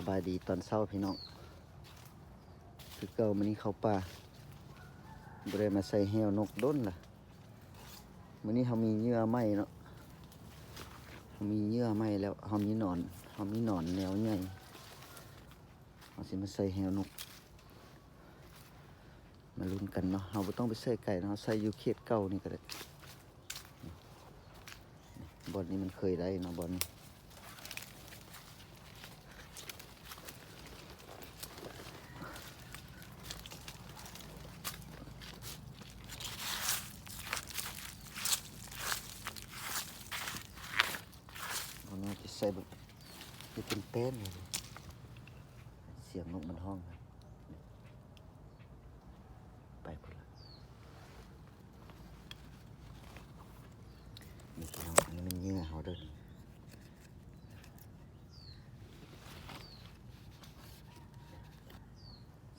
บายดีตอนเช้าพี่น้องคือเก่ามื้อนี้เข้าป่าบ่ได้มาใส่แหวนกด้นล่ะมื้อนี้เฮามีเหยื่อใหม่เนาะเฮามีเหยื่อใหม่แล้วเฮามีหนอนแนวใหญ่เฮาสิมาใส่แหวนกมาลุ้นกันเนาะเฮาบ่ต้องไปใส่ไก่เนาะใส่อยู่เขตเก่านี่ก็ได้บ่อนนี้มันเคยได้เนาะบ่อนนี้เราจะใส่แบบนี่เป็นแป้นเลยเสียงนกมันห้องนะไปพุ่นละนี่พี่น้องอันนี้มันเหยื่อเขาเด้อ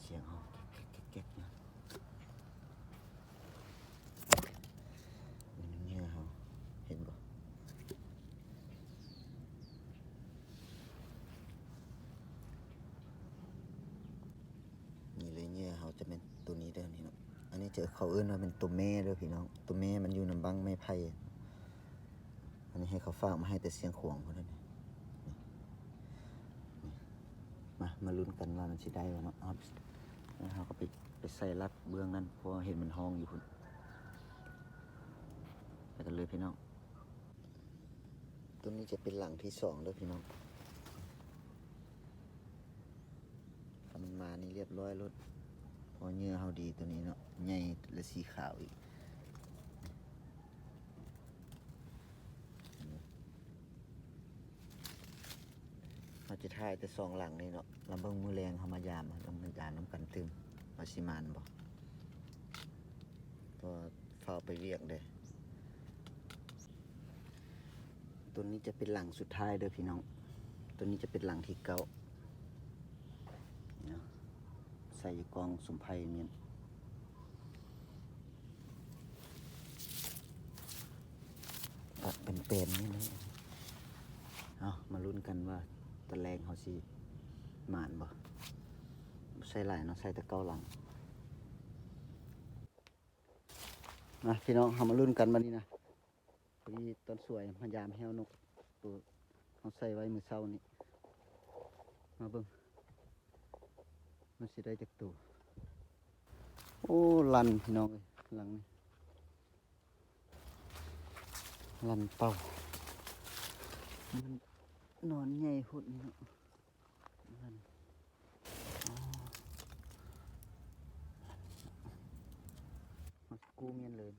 เสียงเขาเก็บนะนี่มันเหยื่อเขาเห็นบ่นี่เลยเหยื่อเขาจะเป็นตัวนี้เด้อนี่เนาะอันนี้เจอเขาเอื้นว่าเป็นตัวแม่เด้อพี่น้องตัวแม่มันอยู่ในบังไม้ไผ่อันนี้ให้เขาฝากมาให้แต่เสียงขวงเขาด้วยนี่มาลุ้นกันว่ามันสิได้บ่เนาะแล้วเขาก็ไปใส่รัดเบื้องนั้นเพราะเห็นมันห้องอยู่พุ่นไปกันเลยพี่น้องตัวนี้จะเป็นหลังที่2เด้อพี่น้องมันมานี่เรียบร้อยรถพอเนื้อเขาดีตัวนี้เนาะใหญ่และสีขาวอีกเราจะถ่ายแต่2หลังนี่เนาะลำเบิ้งมือแรงเขามายามน้ำกันตึมมาสิมานบ่ตัวเฝ้าไปเวียกเด้ตัวนี้จะเป็นหลังสุดท้ายเด้อพี่น้องตัวนี้จะเป็นหลังที่เก่าเนาะใส่กองสมไพรเมียนตัดเป็นเป็นนี่นะเอามาลุ้นกันว่าตะแรงเขาสิหมานบ่ใส่หลายเนาะใส่แต่เก้าหลังนะพี่น้องเขามาลุ้นกันวันนี้นะพอดีต้นสวยพยายามแห้วนกตัวเขาใส่ไว้มือเช้านี้มาเบิ่งมันสิได้จากตัวโอ้ลันพี่น้องเลยหลังนี้ลันเป่ามันนอนใหญ่พุดนี่เนาะลันมากู้เมียนเลย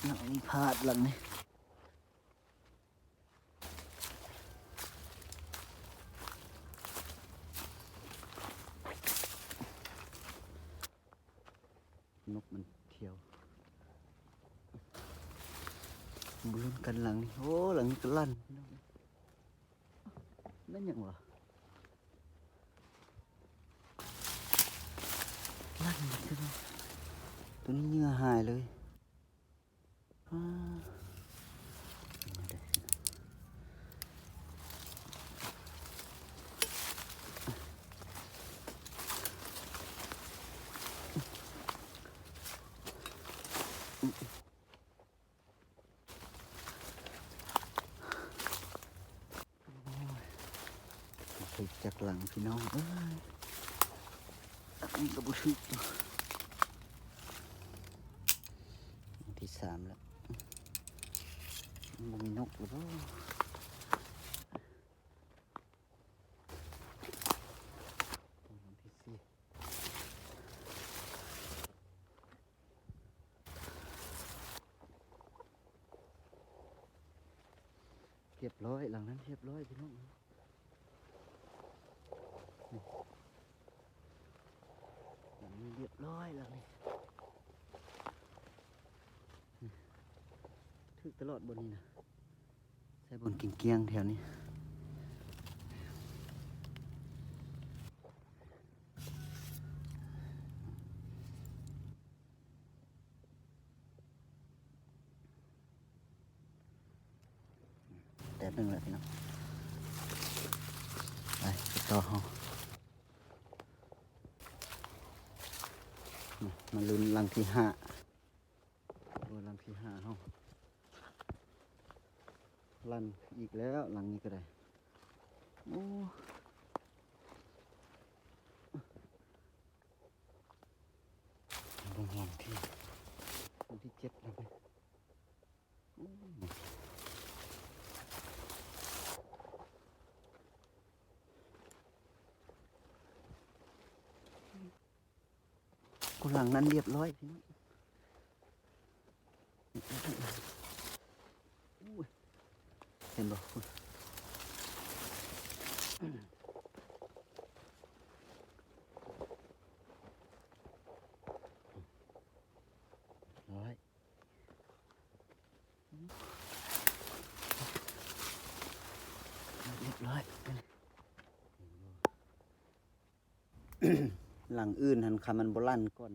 หลังนี้พลาดหลังนี้นกมันเที่ยวบุรุษกันหลังนี้โอ้หลังนี้ก็ลั่นนั่นยังวะลั่นมันก็ได้ตัวนี้เหงื่อหายเลยไปจากหลังพี่น้องอันนี้ก็บุชิตที่3แล้วมันมีนกหรือเปล่าที่4เรียบร้อยหลังนั้นเรียบร้อยพี่น้องหลังนี้เรียบร้อยหลังนี้ถึกตลอดบนนี้นะใส่บนเกียงๆแถวนี้ ป๊บนึงเลยพี่น้องไปต่อเฮามาลุ้นรังที่5รังที่5เฮาลั่นอีกแล้วหลังนี้ก็ได้โอ้ลงหลังที่7แล้วไปกูหลังนั้นเรียบร้อยพี่น้องเห็นบ่คุณร้อยเรียบร้อยหลังอื่นหันคำมันโบราณก่อน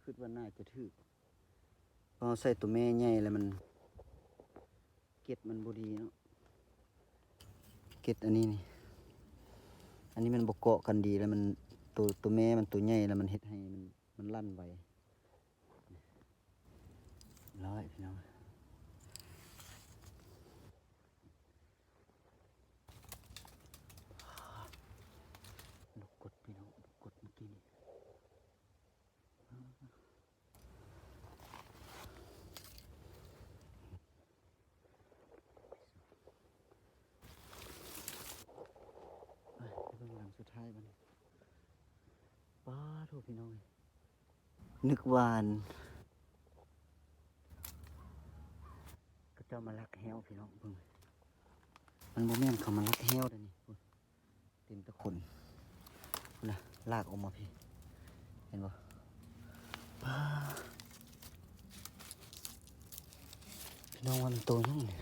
คิดว่าน่าจะถือพอใส่ตัวแม่ใหญ่แล้วมันเกล็ดมันบดีเนาะเกล็ดอันนี้นี่อันนี้มันบกเกาะกันดีแล้วมันตัวแม่มันตัวใหญ่แล้วมันเฮ็ดให้มันลั่นไวร้อยพี่น้องลูกกดพี่น้องลูกกดเมื่อกี้นี่ไปเบิ่งหลังสุดท้ายมันป้าโทษพี่น้องนึกวานก็เจ้ามาลักแฮวพี่น้องเพิ่งมันโมเมนต์เขามาลักแฮวเดี๋ยวนี้เต็มตะคนนะลากออกมาพี่เห็นบ่ป้าพี่น้องวันโตยังเนี่ย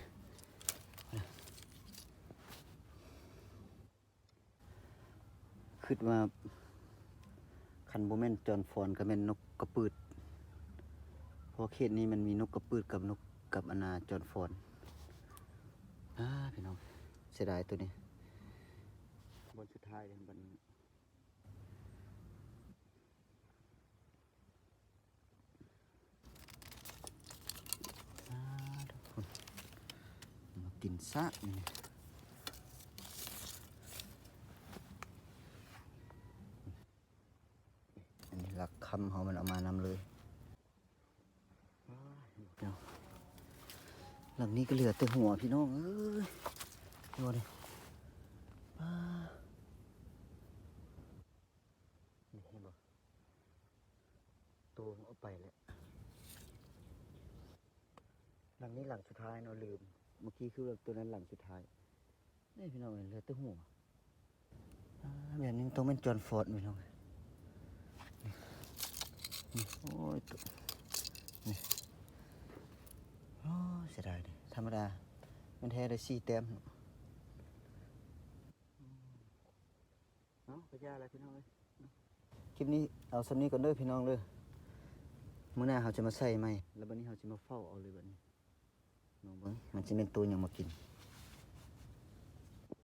คิดว่าคันโมเมนต์จอนฟอนก็เป็นนกกระปืดเพราะเขตนี้มันมีนกกระปืดกับนกกับอนาจอนฟอนพี่น้องเสียดายตัวนี้บนสุดท้ายเลยบันนี้ทุกคนมากินซะนี่อันนี้หลักคำเขามันเอามานำเลยหลังนี้ก็เหลือแต่หัวพี่น้องเอ้ยดูดินี่เห็นบ่ตัวมันเอาไปแล้วหลังนี้หลังสุดท้ายเนาะลืมเมื่อกี้คือตัวนั้นหลังสุดท้ายนี่พี่น้องเหลือแต่หัวแบบนี้ต้องเป็นจอห์นฟอร์ดพี่น้องนี่โอ้ยนี่โอ้เสียดายดิธรรมดามันแท้ได้4 แต้มเอาไปย่าอะไรพี่น้องเลยคลิปนี้เอาสำนี้ก่อนเด้อพี่น้องเลยมื้อหน้าเขาจะมาใส่ใหม่แล้ววันนี้เขาจะมาเฝ้าเอาเลยแบบนี้น้องเบิ้งมันจะเป็นตัวอย่างมากิน